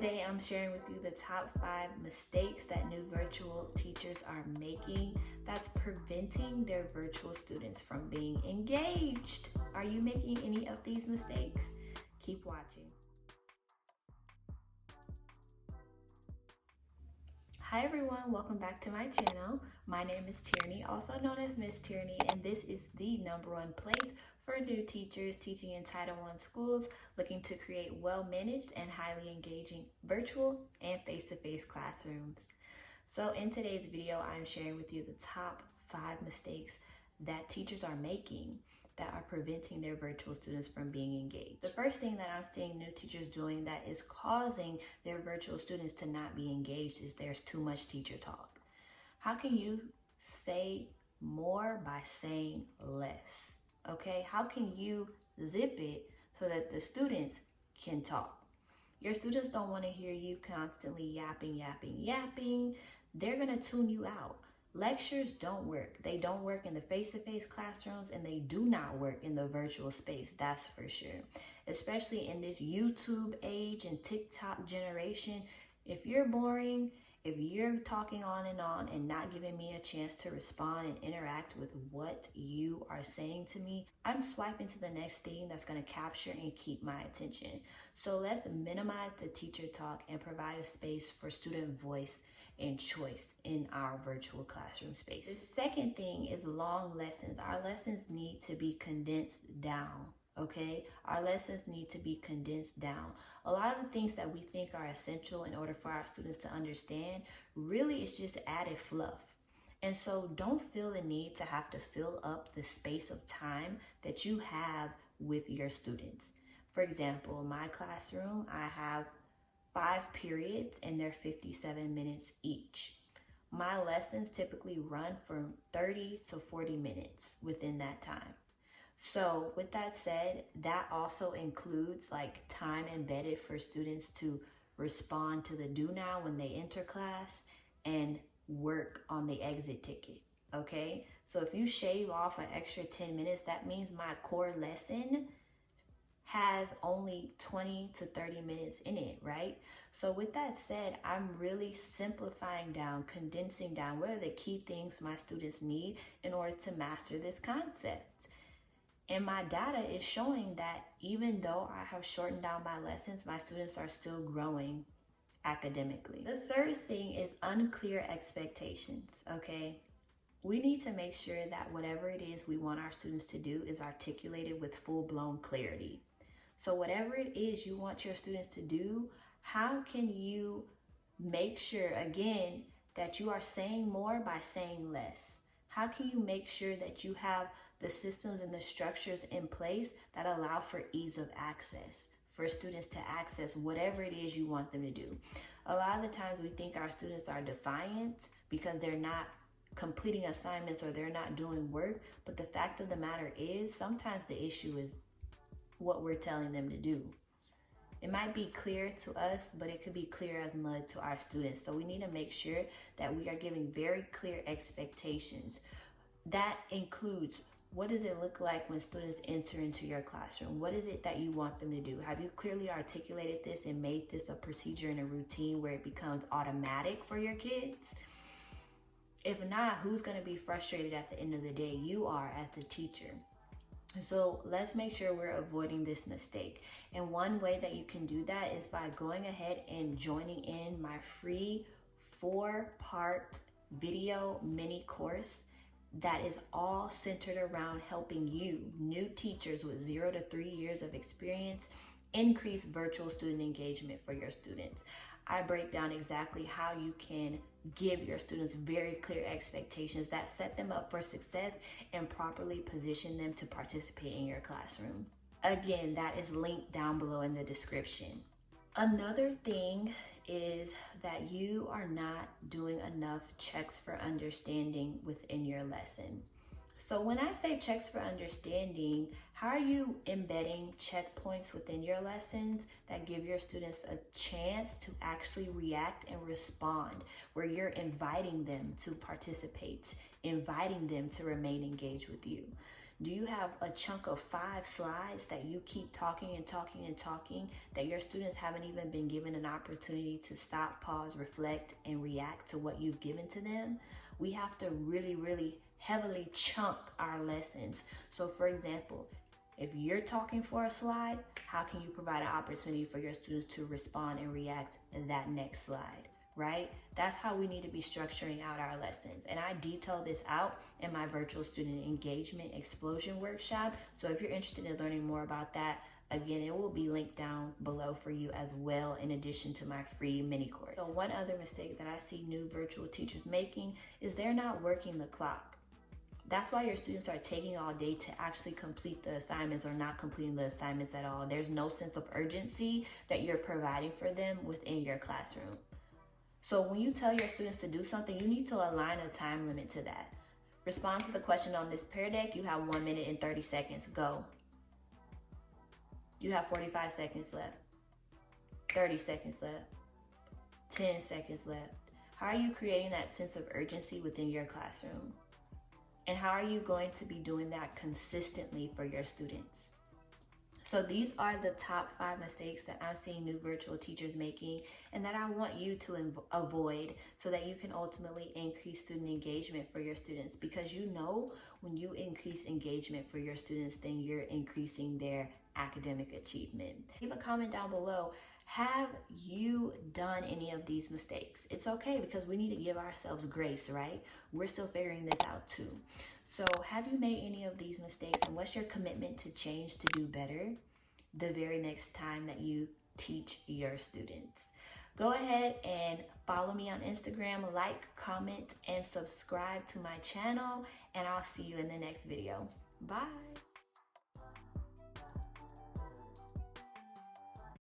Today I'm sharing with you the top 5 mistakes that new virtual teachers are making that's preventing their virtual students from being engaged. Are you making any of these mistakes? Keep watching. Hi everyone, welcome back to my channel. My name is Tierraney, also known as Miss Tierraney, and this is the #1 place for new teachers teaching in Title I schools looking to create well-managed and highly engaging virtual and face-to-face classrooms. So in today's video, I'm sharing with you the top 5 mistakes that teachers are making that are preventing their virtual students from being engaged. The first thing that I'm seeing new teachers doing that is causing their virtual students to not be engaged is there's too much teacher talk. How can you say more by saying less? Okay, how can you zip it so that the students can talk? Your students don't want to hear you constantly yapping. They're gonna tune you out. Lectures don't work. They don't work in the face-to-face classrooms, and they do not work in the virtual space, that's for sure. Especially in this YouTube age and TikTok generation, if you're boring, if you're talking on and not giving me a chance to respond and interact with what you are saying to me, I'm swiping to the next thing that's going to capture and keep my attention. So let's minimize the teacher talk and provide a space for student voice and choice in our virtual classroom space. The second thing is long lessons. Our lessons need to be condensed down. Okay, our lessons need to be condensed down. A lot of the things that we think are essential in order for our students to understand really is just added fluff. And so don't feel the need to have to fill up the space of time that you have with your students. For example, in my classroom, I have 5 periods and they're 57 minutes each. My lessons typically run from 30 to 40 minutes within that time. So with that said, that also includes like time embedded for students to respond to the do now when they enter class and work on the exit ticket, okay? So if you shave off an extra 10 minutes, that means my core lesson has only 20 to 30 minutes in it, right? So with that said, I'm really simplifying down, condensing down what are the key things my students need in order to master this concept. And my data is showing that even though I have shortened down my lessons, my students are still growing academically. The third thing is unclear expectations, okay? We need to make sure that whatever it is we want our students to do is articulated with full-blown clarity. So whatever it is you want your students to do, how can you make sure, again, that you are saying more by saying less? How can you make sure that you have the systems and the structures in place that allow for ease of access for students to access whatever it is you want them to do? A lot of the times we think our students are defiant because they're not completing assignments or they're not doing work, but the fact of the matter is sometimes the issue is what we're telling them to do. It might be clear to us, but it could be clear as mud to our students. So we need to make sure that we are giving very clear expectations. That includes, what does it look like when students enter into your classroom? What is it that you want them to do? Have you clearly articulated this and made this a procedure and a routine where it becomes automatic for your kids? If not, who's going to be frustrated at the end of the day? You are, as the teacher. So let's make sure we're avoiding this mistake. And one way that you can do that is by going ahead and joining in my free 4-part video mini course that is all centered around helping you, new teachers with 0 to 3 years of experience, increase virtual student engagement for your students. I break down exactly how you can give your students very clear expectations that set them up for success and properly position them to participate in your classroom. Again, that is linked down below in the description. Another thing is that you are not doing enough checks for understanding within your lesson. So when I say checks for understanding, how are you embedding checkpoints within your lessons that give your students a chance to actually react and respond, where you're inviting them to participate, inviting them to remain engaged with you? Do you have a chunk of 5 slides that you keep talking and talking and talking that your students haven't even been given an opportunity to stop, pause, reflect, and react to what you've given to them? We have to really, really heavily chunk our lessons. So for example, if you're talking for a slide, how can you provide an opportunity for your students to respond and react in that next slide, right? That's how we need to be structuring out our lessons. And I detail this out in my virtual student engagement explosion workshop. So if you're interested in learning more about that, again, it will be linked down below for you as well, in addition to my free mini course. So one other mistake that I see new virtual teachers making is they're not working the clock. That's why your students are taking all day to actually complete the assignments or not completing the assignments at all. There's no sense of urgency that you're providing for them within your classroom. So when you tell your students to do something, you need to align a time limit to that. Respond to the question on this pear deck. You have 1 minute and 30 seconds. Go. You have 45 seconds left. 30 seconds left. 10 seconds left. How are you creating that sense of urgency within your classroom? And how are you going to be doing that consistently for your students? So these are the top 5 mistakes that I'm seeing new virtual teachers making and that I want you to avoid so that you can ultimately increase student engagement for your students. Because you know, when you increase engagement for your students, then you're increasing their academic achievement. Leave a comment down below. Have you done any of these mistakes? It's okay, because we need to give ourselves grace, right? We're still figuring this out too. So have you made any of these mistakes, and what's your commitment to change to do better the very next time that you teach your students? Go ahead and follow me on Instagram, like, comment, and subscribe to my channel, and I'll see you in the next video. Bye.